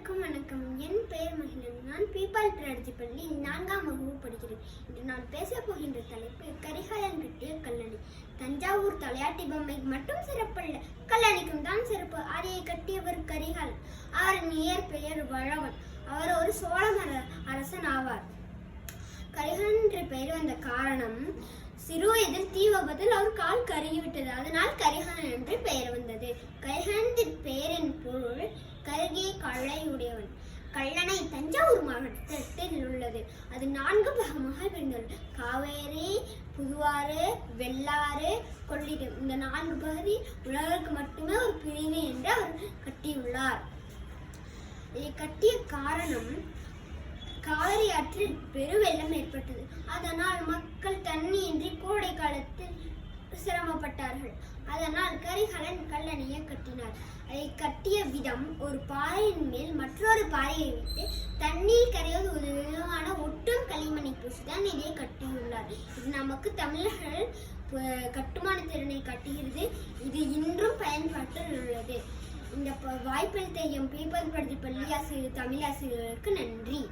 அனைவருக்கும் வணக்கம். என் பெயர் மகிழன். நான் பீப்பால் பிரதி பள்ளி 4ஆம் வகுப்பு படிக்கிறேன். இன்று நான் பேசப் போகின்ற தலைப்பு கரிகாலன் கட்டிய கல்லணை. தஞ்சாவூர் தலையாட்டி பொம்மைக்கு மட்டும் சிறப்பல்ல, கல்லணைக்கும் தான் சிறப்பு. அதையை கட்டியவர் கரிகாலன். அவரின் இயற்பெயர் வளவன். அவர் ஒரு சோழ அரசன் ஆவார். கரிகாலன் என்ற பெயர் வந்த காரணம், சிறு வயதில் தீ விபத்தில் அவர் கால் கருகிவிட்டது. அதனால் கரிகாலன் என்று பெயர் வந்தது. கரிகாலன் பெயரின் பொருள் கருகிய கல்லையுடையவன். கல்லணை தஞ்சாவூர் மாவட்டத்தில் உள்ளது. அது 4 பாகமாக பிரிந்துள்ளது. காவேரி, புதுவாறு, வெள்ளாறு, கொள்ளிடம். இந்த 4 பகுதி உலகிற்கு மட்டுமே ஒரு பிரிவு என்று அவர் கட்டியுள்ளார். இதை கட்டிய காரணம், காவிரி ஆற்றில் பெருவெள்ளம் ஏற்பட்டது. அதனால் மக்கள் தண்ணியின்றி கோடை காலத்தில் சிரமப்பட்டார்கள். அதனால் கரிகாலன் கல்லணையை கட்டினார். அதை கட்டிய விதம், ஒரு பாறையின் மேல் மற்றொரு பாறையை வைத்து தண்ணீர் கரையோடு ஒரு விதமான ஒட்டும் களிமணி பூசிதான் இதை கட்டியுள்ளார். இது நமக்கு தமிழர்கள் கட்டுமான திறனை காட்டுகிறது. இது இன்றும் பயன்பாட்டில் உள்ளது. இந்த வாய்ப்பளித்த எம் பீப்பால் பிரதி பள்ளி ஆசிரியர் தமிழ் ஆசிரியர்களுக்கு நன்றி.